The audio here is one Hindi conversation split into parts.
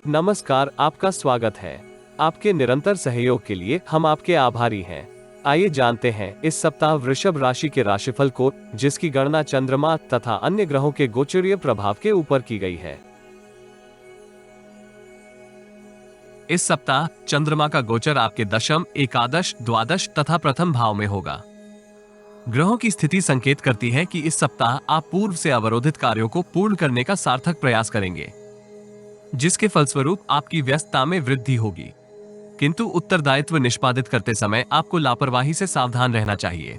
नमस्कार, आपका स्वागत है। आपके निरंतर सहयोग के लिए हम आपके आभारी हैं। आइए जानते हैं इस सप्ताह वृषभ राशि के राशिफल को, जिसकी गणना चंद्रमा तथा अन्य ग्रहों के गोचरीय प्रभाव के ऊपर की गई है। इस सप्ताह चंद्रमा का गोचर आपके दशम, एकादश, द्वादश तथा प्रथम भाव में होगा। ग्रहों की स्थिति संकेत करती है कि इस सप्ताह आप पूर्व से अवरोधित कार्यों को पूर्ण करने का सार्थक प्रयास करेंगे, जिसके फलस्वरूप आपकी व्यस्तता में वृद्धि होगी। किंतु उत्तरदायित्व निष्पादित करते समय आपको लापरवाही से सावधान रहना चाहिए।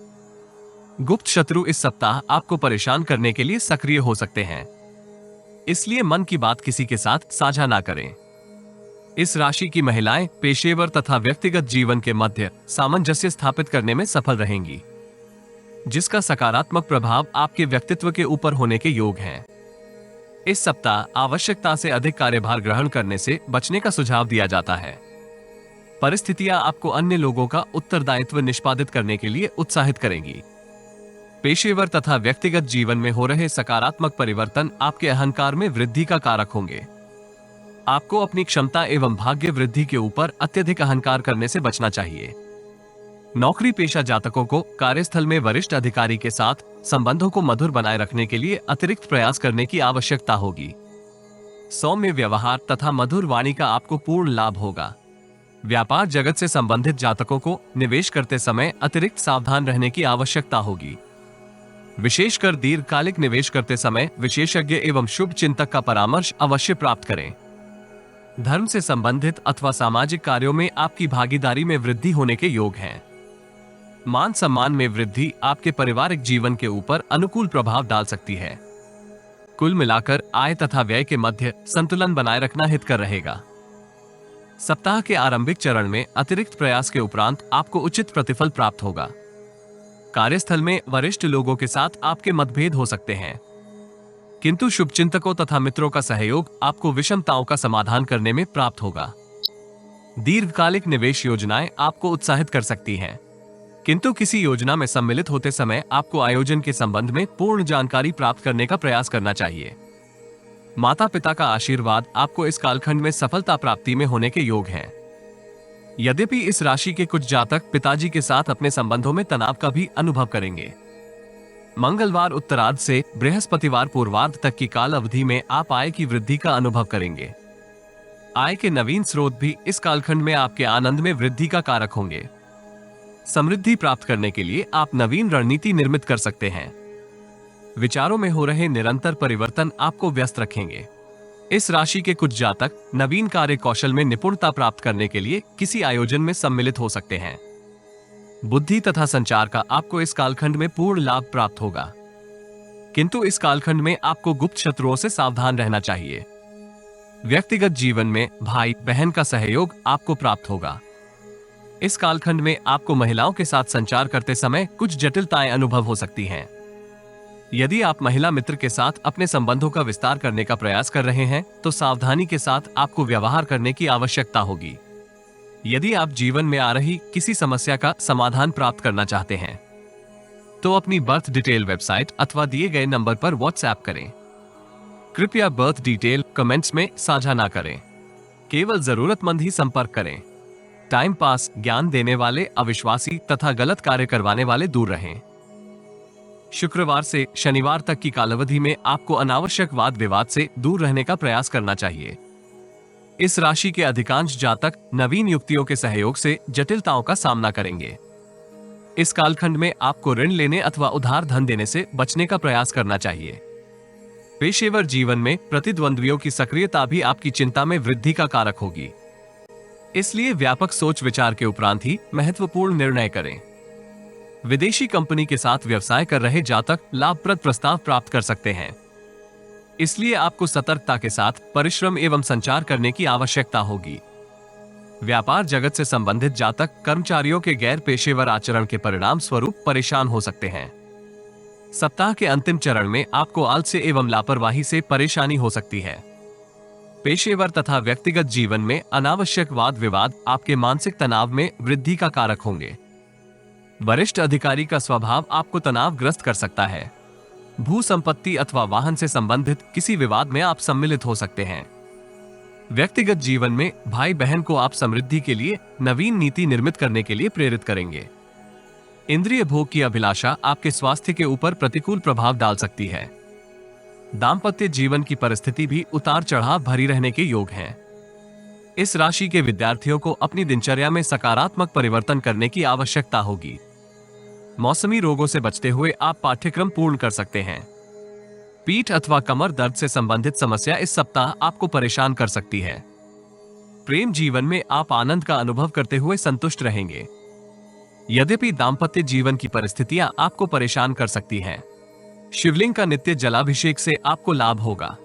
गुप्त शत्रु इस सप्ताह आपको परेशान करने के लिए सक्रिय हो सकते हैं, इसलिए मन की बात किसी के साथ साझा ना करें। इस राशि की महिलाएं पेशेवर तथा व्यक्तिगत जीवन के मध्य सामंजस्य स्थापित करने में सफल रहेंगी, जिसका सकारात्मक प्रभाव आपके व्यक्तित्व के ऊपर होने के योग हैं। इस सप्ताह आवश्यकता से अधिक कार्यभार ग्रहण करने से बचने का सुझाव दिया जाता है। परिस्थितियां आपको अन्य लोगों का उत्तरदायित्व निष्पादित करने के लिए उत्साहित करेंगी। पेशेवर तथा व्यक्तिगत जीवन में हो रहे सकारात्मक परिवर्तन आपके अहंकार में वृद्धि का कारक होंगे। आपको अपनी क्षमता एवं भाग्य वृद्धि के ऊपर अत्यधिक अहंकार करने से बचना चाहिए। नौकरी पेशा जातकों को कार्यस्थल में वरिष्ठ अधिकारी के साथ संबंधों को मधुर बनाए रखने के लिए अतिरिक्त प्रयास करने की आवश्यकता होगी। सौम्य व्यवहार तथा मधुर वाणी का आपको पूर्ण लाभ होगा। व्यापार जगत से संबंधित जातकों को निवेश करते समय अतिरिक्त सावधान रहने की आवश्यकता होगी। विशेषकर दीर्घकालिक निवेश करते समय विशेषज्ञ एवं शुभ चिंतक का परामर्श अवश्य प्राप्त करें। धर्म से संबंधित अथवा सामाजिक कार्यों में आपकी भागीदारी में वृद्धि होने के योग हैं। मान सम्मान में वृद्धि आपके पारिवारिक जीवन के ऊपर अनुकूल प्रभाव डाल सकती है। कुल मिलाकर आय तथा व्यय के मध्य संतुलन बनाए रखना हितकर रहेगा। सप्ताह के आरंभिक चरण में अतिरिक्त प्रयास के उपरांत आपको उचित प्रतिफल प्राप्त होगा। कार्यस्थल में वरिष्ठ लोगों के साथ आपके मतभेद हो सकते हैं, किंतु शुभचिंतकों तथा मित्रों का सहयोग आपको विषमताओं का समाधान करने में प्राप्त होगा। दीर्घकालिक निवेश योजनाएं आपको उत्साहित कर सकती हैं, किंतु किसी योजना में सम्मिलित होते समय आपको आयोजन के संबंध में पूर्ण जानकारी प्राप्त करने का प्रयास करना चाहिए। माता पिता का आशीर्वाद आपको इस कालखंड में सफलता प्राप्ति में होने के योग हैं। यद्यपि इस राशि के कुछ जातक पिताजी के साथ अपने संबंधों में तनाव का भी अनुभव करेंगे। मंगलवार उत्तरार्ध से बृहस्पतिवार पूर्वार्ध तक की काल अवधि में आप आय की वृद्धि का अनुभव करेंगे। आय के नवीन स्रोत भी इस कालखंड में आपके आनंद में वृद्धि का कारक होंगे। समृद्धि प्राप्त करने के लिए आप नवीन रणनीति निर्मित कर सकते हैं। विचारों में हो रहे निरंतर परिवर्तन आपको व्यस्त रखेंगे। इस राशि के कुछ जातक नवीन कार्य कौशल में निपुणता प्राप्त करने के लिए किसी आयोजन में सम्मिलित हो सकते हैं। बुद्धि तथा संचार का आपको इस कालखंड में पूर्ण लाभ प्राप्त होगा, किंतु इस कालखंड में आपको गुप्त शत्रुओं से सावधान रहना चाहिए। व्यक्तिगत जीवन में भाई बहन का सहयोग आपको प्राप्त होगा। इस कालखंड में आपको महिलाओं के साथ संचार करते समय कुछ जटिलताएं अनुभव हो सकती हैं। यदि आप महिला मित्र के साथ अपने संबंधों का विस्तार करने का प्रयास कर रहे हैं, तो सावधानी के साथ आपको व्यवहार करने की आवश्यकता होगी। यदि आप जीवन में आ रही किसी समस्या का समाधान प्राप्त करना चाहते हैं, तो अपनी बर्थ डिटेल वेबसाइट अथवा दिए गए नंबर पर व्हाट्सएप करें। कृपया बर्थ डिटेल कमेंट्स में साझा ना करें। केवल जरूरतमंद ही संपर्क करें। टाइम पास, ज्ञान देने वाले, अविश्वासी तथा गलत कार्य करवाने वाले दूर रहें। शुक्रवार से शनिवार तक की कालावधि में आपको अनावश्यक वाद विवाद से दूर रहने का प्रयास करना चाहिए। इस राशि के अधिकांश जातक नवीन युक्तियों के सहयोग से जटिलताओं का सामना करेंगे। इस कालखंड में आपको ऋण लेने अथवा उधार धन देने से बचने का प्रयास करना चाहिए। पेशेवर जीवन में प्रतिद्वंद्वियों की सक्रियता भी आपकी चिंता में वृद्धि का कारक होगी, इसलिए व्यापक सोच विचार के उपरांत ही महत्वपूर्ण निर्णय करें। विदेशी कंपनी के साथ व्यवसाय कर रहे जातक लाभप्रद प्रस्ताव प्राप्त कर सकते हैं, इसलिए आपको सतर्कता के साथ परिश्रम एवं संचार करने की आवश्यकता होगी। व्यापार जगत से संबंधित जातक कर्मचारियों के गैर पेशेवर आचरण के परिणाम स्वरूप परेशान हो सकते हैं। सप्ताह के अंतिम चरण में आपको आलस्य एवं लापरवाही से परेशानी हो सकती है। पेशेवर तथा व्यक्तिगत जीवन में अनावश्यक वाद विवाद आपके मानसिक तनाव में वृद्धि का कारक होंगे। वरिष्ठ अधिकारी का स्वभाव आपको तनावग्रस्त कर सकता है। भू संपत्ति अथवा वाहन से संबंधित किसी विवाद में आप सम्मिलित हो सकते हैं। व्यक्तिगत जीवन में भाई बहन को आप समृद्धि के लिए नवीन नीति निर्मित करने के लिए प्रेरित करेंगे। इंद्रिय भोग की अभिलाषा आपके स्वास्थ्य के ऊपर प्रतिकूल प्रभाव डाल सकती है। दाम्पत्य जीवन की परिस्थिति भी उतार चढ़ाव भरी रहने के योग हैं। इस राशि के विद्यार्थियों को अपनी दिनचर्या में सकारात्मक परिवर्तन करने की आवश्यकता होगी। मौसमी रोगों से बचते हुए आप पाठ्यक्रम पूर्ण कर सकते हैं। पीठ अथवा कमर दर्द से संबंधित समस्या इस सप्ताह आपको परेशान कर सकती है। प्रेम जीवन में आप आनंद का अनुभव करते हुए संतुष्ट रहेंगे। यद्यपि दाम्पत्य जीवन की परिस्थितियां आपको परेशान कर सकती हैं। शिवलिंग का नित्य जलाभिषेक से आपको लाभ होगा।